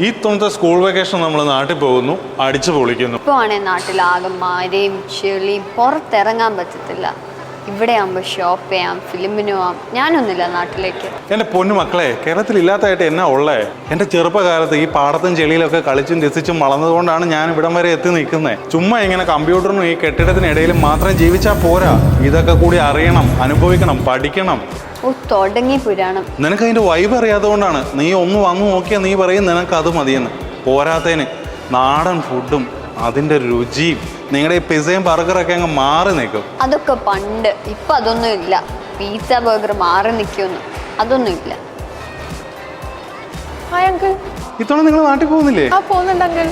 ഈ തവണത്തെ school vacation നമ്മൾ നാട്ടിൽ പോകുന്നു, അടിച്ചു പൊളിക്കുന്നു. ഇപ്പോൾ ആണെങ്കിൽ നാട്ടിലാകെ മഴയും ചെളിയും, പുറത്തിറങ്ങാൻ പറ്റത്തില്ല. ഇവിടെ ആകുമ്പോൾ ഷോപ്പ് ചെയ്യാം, ഫിലിമിന് പോവാം. ഞാനൊന്നുമില്ല നാട്ടിലേക്ക്. എൻ്റെ പൊന്നു മക്കളെ, കേരളത്തിൽ ഇല്ലാത്തതായിട്ട് എന്നാ ഉള്ളേ? എൻ്റെ ചെറുപ്പകാലത്ത് ഈ പാടത്തും ചെളിയിലൊക്കെ കളിച്ചും രസിച്ചും വളർന്നതുകൊണ്ടാണ് ഞാൻ ഇവിടം വരെ എത്തി നിൽക്കുന്നത്. ചുമ്മാ ഇങ്ങനെ കമ്പ്യൂട്ടറിനും ഈ കെട്ടിടത്തിനിടയിലും മാത്രം ജീവിച്ചാൽ പോരാ, ഇതൊക്കെ കൂടി അറിയണം, അനുഭവിക്കണം, പഠിക്കണം. ഓ, തുടങ്ങി പുരാണം. നിനക്ക് അതിൻ്റെ വൈബ് അറിയാത്തതുകൊണ്ടാണ്. നീ ഒന്ന് വന്നു നോക്കിയാൽ നീ പറയും നിനക്ക് അത് മതിയെന്ന്. പോരാത്തതിന് നാടൻ ഫുഡും അതിൻ്റെ രുചിയും, നിങ്ങളുടെ ഈ പിസയും ബർഗറൊക്കെ അങ്ങ് മാറി നിൽക്കും. അതൊക്കെ പണ്ട്. ഇപ്പം അതൊന്നും ഇല്ല. പിസ്സ ബർഗർ മാറി നിൽക്കുമെന്ന് അതൊന്നും ഇല്ല. Hi uncle. ഇത്തവണ നിങ്ങൾ നാട്ടിൽ പോകുന്നില്ലേ? ആ, പോകുന്നുണ്ട് അങ്കിൾ.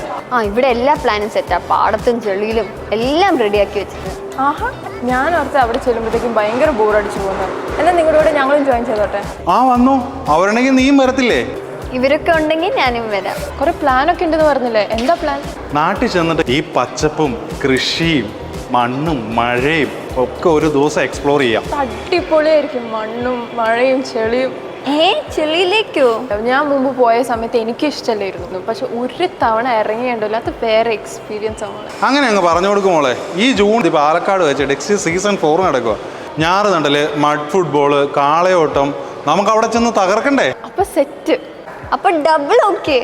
ഇവിടെ എല്ലാ പ്ലാനും സെറ്റാ. പാടത്തും ചെളിയിലും എല്ലാം റെഡിയാക്കി വെച്ചിട്ട്. ആഹാ, ഞാൻ ഓർത്ത് അവിടെ ചെല്ലുമ്പോഴത്തേക്കും ഭയങ്കര ബോറടിച്ചു പോകുന്നത്. എന്നാൽ നിങ്ങളുടെ കൂടെ ഞങ്ങളും ജോയിൻ ചെയ്തോട്ടെ? ആ വന്നു. അവരുണ്ടെങ്കിൽ നീയും വരത്തില്ലേ? ഇവരൊക്കെ ഉണ്ടെങ്കിൽ ഞാനും വരാം. കുറെ പ്ലാനൊക്കെ ഉണ്ടെന്ന് പറഞ്ഞില്ലേ? എന്താ പ്ലാൻ? നാട്ടിൽ ചെന്നിട്ട് ഈ പച്ചപ്പും കൃഷിയും മണ്ണും മഴയും ഒക്കെ ഒരു ദിവസം എക്സ്പ്ലോർ ചെയ്യാം. അടിപൊളിയായിരിക്കും. മണ്ണും മഴയും ചെളിയും. ചെളിയിലേക്കോ? ഞാൻ മുമ്പ് പോയ സമയത്ത് എനിക്ക് ഇഷ്ടമല്ലായിരുന്നു, പക്ഷെ ഒരു തവണ ഇറങ്ങിയുണ്ടല്ലോ, അത് വേറെ എക്സ്പീരിയൻസ് ആണ്. അങ്ങനെ അങ്ങ് പറഞ്ഞു കൊടുക്കുമോളെ. ഈ ജൂൺ പാലക്കാട് വെച്ച് ടെക്സി സീസൺ 4 നടക്കുക. ഞാറ് നണ്ടല്, മഡ് ഫുട്ബോള്, കാളയോട്ടം. നമുക്ക് അവിടെ ചെന്ന് തകർക്കണ്ടേ? അപ്പൊ സെറ്റ്. അപ്പൊ ഡബിൾ ഓക്കെ.